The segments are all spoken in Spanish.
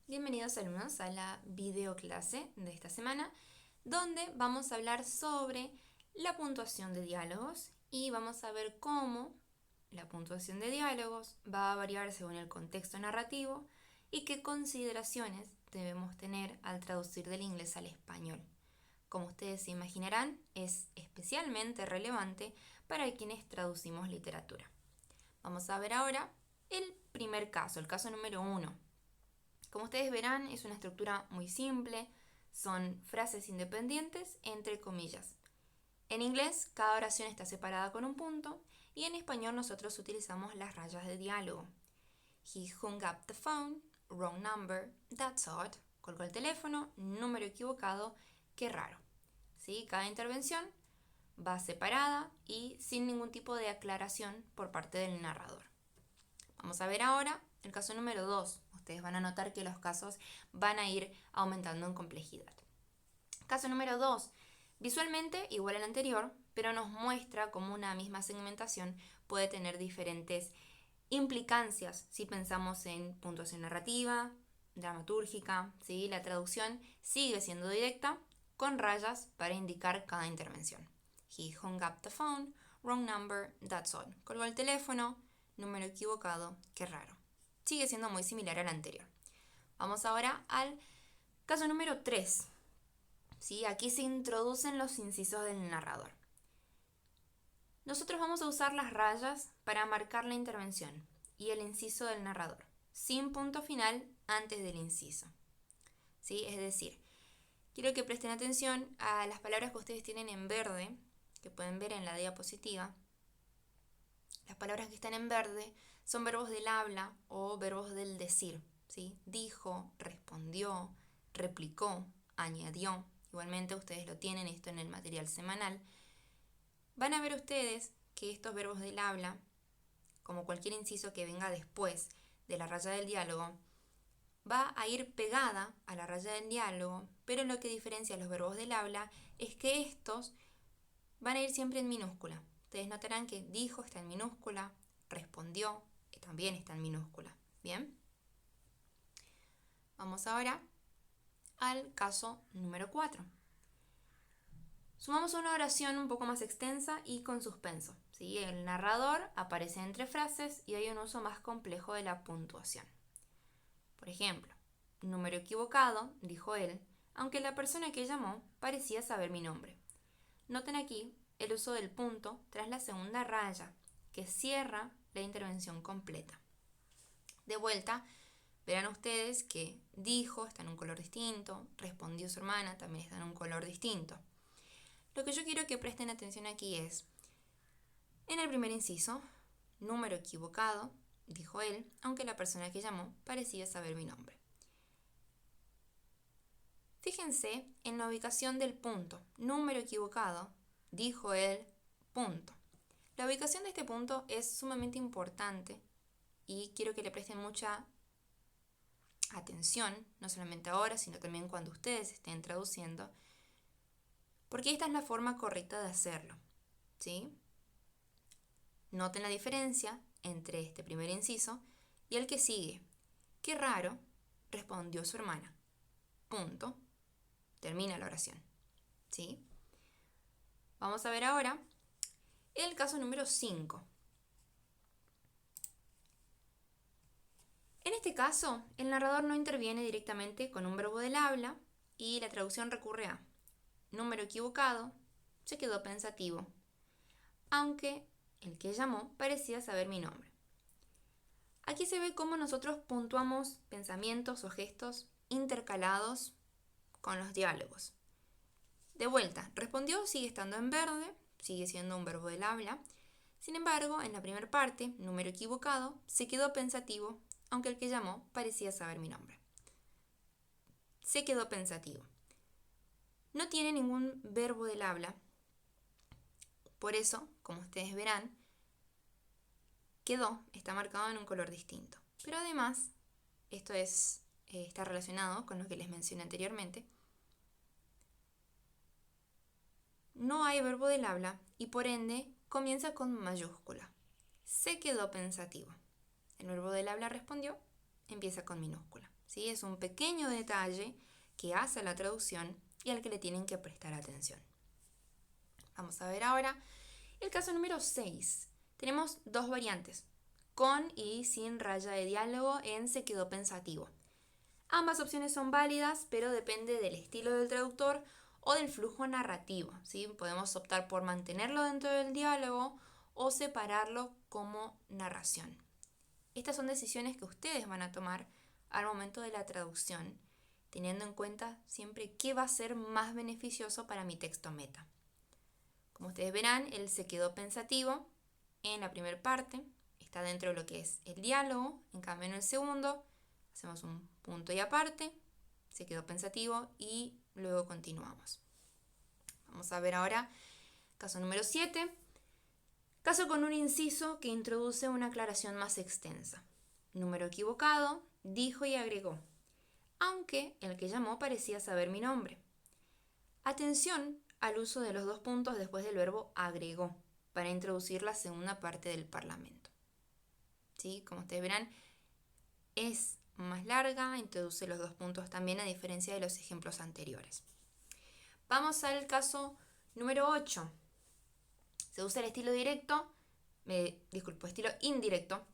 Bienvenidos alumnos a la videoclase de esta semana, donde vamos a hablar sobre la puntuación de diálogos y vamos a ver cómo la puntuación de diálogos va a variar según el contexto narrativo y qué consideraciones debemos tener al traducir del inglés al español. Como ustedes se imaginarán, es especialmente relevante para quienes traducimos literatura. Vamos a ver ahora el primer caso, el caso número 1. Como ustedes verán, es una estructura muy simple, son frases independientes entre comillas. En inglés, cada oración está separada con un punto y en español nosotros utilizamos las rayas de diálogo. He hung up the phone, wrong number, that's odd. Colgó el teléfono, número equivocado, qué raro. ¿Sí? Cada intervención va separada y sin ningún tipo de aclaración por parte del narrador. Vamos a ver ahora el caso número 2. Ustedes van a notar que los casos van a ir aumentando en complejidad. Caso número 2. Visualmente igual al anterior, pero nos muestra cómo una misma segmentación puede tener diferentes implicancias si pensamos en puntuación narrativa, dramatúrgica, ¿sí? La traducción sigue siendo directa con rayas para indicar cada intervención. He hung up the phone, wrong number, that's all. Colgó el teléfono, número equivocado, qué raro. Sigue siendo muy similar al anterior. Vamos ahora al caso número 3. ¿Sí? Aquí se introducen los incisos del narrador. Nosotros vamos a usar las rayas para marcar la intervención y el inciso del narrador, sin punto final antes del inciso. ¿Sí? Es decir, quiero que presten atención a las palabras que ustedes tienen en verde, que pueden ver en la diapositiva. Las palabras que están en verde son verbos del habla o verbos del decir. ¿Sí? Dijo, respondió, replicó, añadió. Igualmente ustedes lo tienen esto en el material semanal. Van a ver ustedes que estos verbos del habla, como cualquier inciso que venga después de la raya del diálogo, va a ir pegada a la raya del diálogo, pero lo que diferencia a los verbos del habla es que estos van a ir siempre en minúscula. Ustedes notarán que dijo está en minúscula, respondió también está en minúscula. ¿Bien? Vamos ahora al caso número 4. Sumamos una oración un poco más extensa y con suspenso. ¿Sí? El narrador aparece entre frases y hay un uso más complejo de la puntuación. Por ejemplo, número equivocado, dijo él, aunque la persona que llamó parecía saber mi nombre. Noten aquí el uso del punto tras la segunda raya, que cierra la intervención completa. De vuelta, verán ustedes que dijo está en un color distinto, respondió su hermana también está en un color distinto. Lo que yo quiero que presten atención aquí es, en el primer inciso, número equivocado, dijo él, aunque la persona que llamó parecía saber mi nombre. Fíjense en la ubicación del punto, número equivocado, dijo él, punto. La ubicación de este punto es sumamente importante y quiero que le presten mucha atención, no solamente ahora, sino también cuando ustedes estén traduciendo, porque esta es la forma correcta de hacerlo, ¿sí? Noten la diferencia entre este primer inciso y el que sigue. Qué raro, respondió su hermana. Punto. Termina la oración, ¿sí? Vamos a ver ahora el caso número 5. En este caso, el narrador no interviene directamente con un verbo del habla y la traducción recurre a número equivocado, se quedó pensativo, aunque el que llamó parecía saber mi nombre. Aquí se ve cómo nosotros puntuamos pensamientos o gestos intercalados con los diálogos. De vuelta, respondió sigue estando en verde, sigue siendo un verbo del habla. Sin embargo, en la primera parte, número equivocado, se quedó pensativo, aunque el que llamó parecía saber mi nombre. Se quedó pensativo. No tiene ningún verbo del habla. Por eso, como ustedes verán, quedó, está marcado en un color distinto. Pero además, esto está relacionado con lo que les mencioné anteriormente. No hay verbo del habla y por ende comienza con mayúscula. Se quedó pensativo. El verbo del habla respondió empieza con minúscula. ¿Sí? Es un pequeño detalle que hace la traducción y al que le tienen que prestar atención. Vamos a ver ahora el caso número 6. Tenemos dos variantes, con y sin raya de diálogo en se quedó pensativo. Ambas opciones son válidas, pero depende del estilo del traductor o del flujo narrativo, ¿sí? Podemos optar por mantenerlo dentro del diálogo o separarlo como narración. Estas son decisiones que ustedes van a tomar al momento de la traducción, teniendo en cuenta siempre qué va a ser más beneficioso para mi texto meta. Como ustedes verán, él se quedó pensativo en la primera parte, está dentro de lo que es el diálogo, en cambio en el segundo hacemos un punto y aparte, se quedó pensativo y luego continuamos. Vamos a ver ahora caso número 7. Caso con un inciso que introduce una aclaración más extensa. Número equivocado, dijo y agregó, aunque el que llamó parecía saber mi nombre. Atención al uso de los dos puntos después del verbo agregó para introducir la segunda parte del parlamento. ¿Sí? Como ustedes verán, es más larga, introduce los dos puntos también a diferencia de los ejemplos anteriores. Vamos al caso número 8. Se usa el estilo estilo indirecto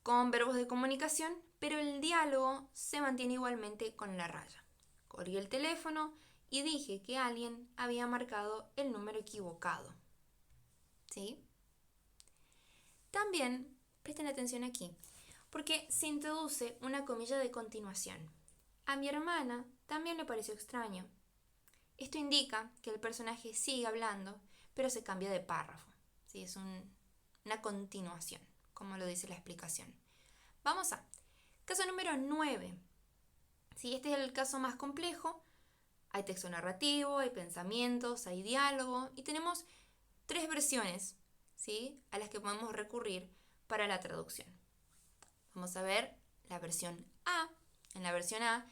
con verbos de comunicación, pero el diálogo se mantiene igualmente con la raya. Colgué el teléfono y dije que alguien había marcado el número equivocado. ¿Sí? También presten atención aquí, porque se introduce una comilla de continuación. A mi hermana también le pareció extraño. Esto indica que el personaje sigue hablando, pero se cambia de párrafo. ¿Sí? Es una continuación, como lo dice la explicación. Vamos a caso número 9. ¿Sí? Este es el caso más complejo. Hay texto narrativo, hay pensamientos, hay diálogo y tenemos 3 versiones, ¿sí?, a las que podemos recurrir para la traducción. Vamos a ver la versión A. En la versión A,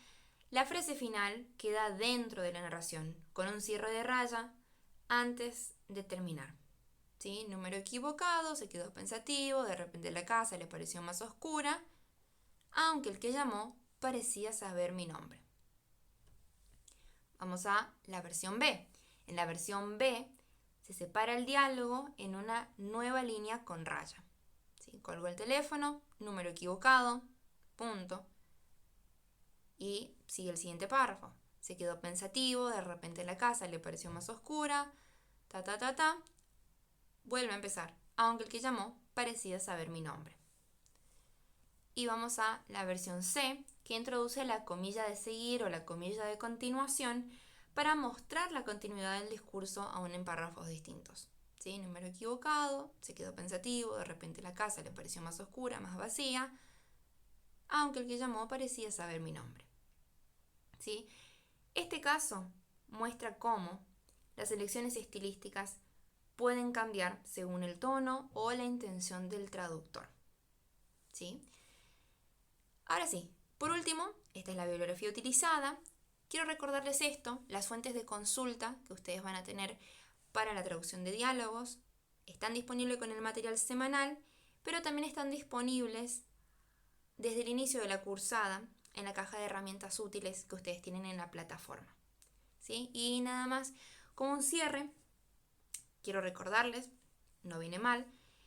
la frase final queda dentro de la narración, con un cierre de raya antes de terminar. ¿Sí? Número equivocado, se quedó pensativo, de repente la casa le pareció más oscura, aunque el que llamó parecía saber mi nombre. Vamos a la versión B. En la versión B se separa el diálogo en una nueva línea con raya. ¿Sí? Colgó el teléfono, número equivocado, punto. Y sigue el siguiente párrafo. Se quedó pensativo, de repente la casa le pareció más oscura, Vuelve a empezar, aunque el que llamó parecía saber mi nombre. Y vamos a la versión C, que introduce la comilla de seguir o la comilla de continuación para mostrar la continuidad del discurso aún en párrafos distintos. ¿Sí? Número equivocado, se quedó pensativo, de repente la casa le pareció más oscura, más vacía, aunque el que llamó parecía saber mi nombre. ¿Sí? Este caso muestra cómo las elecciones estilísticas pueden cambiar según el tono o la intención del traductor. ¿Sí? Ahora sí, por último, esta es la bibliografía utilizada. Quiero recordarles esto, las fuentes de consulta que ustedes van a tener para la traducción de diálogos están disponibles con el material semanal, pero también están disponibles desde el inicio de la cursada en la caja de herramientas útiles que ustedes tienen en la plataforma. ¿Sí? Y nada más, como un cierre, quiero recordarles, no viene mal,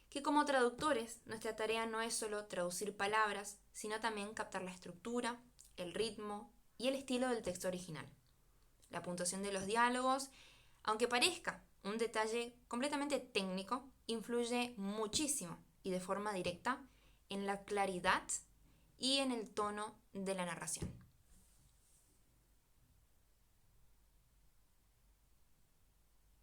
que como traductores nuestra tarea no es solo traducir palabras, sino también captar la estructura, el ritmo y el estilo del texto original. La puntuación de los diálogos, aunque parezca un detalle completamente técnico, influye muchísimo y de forma directa en la claridad y en el tono de la narración.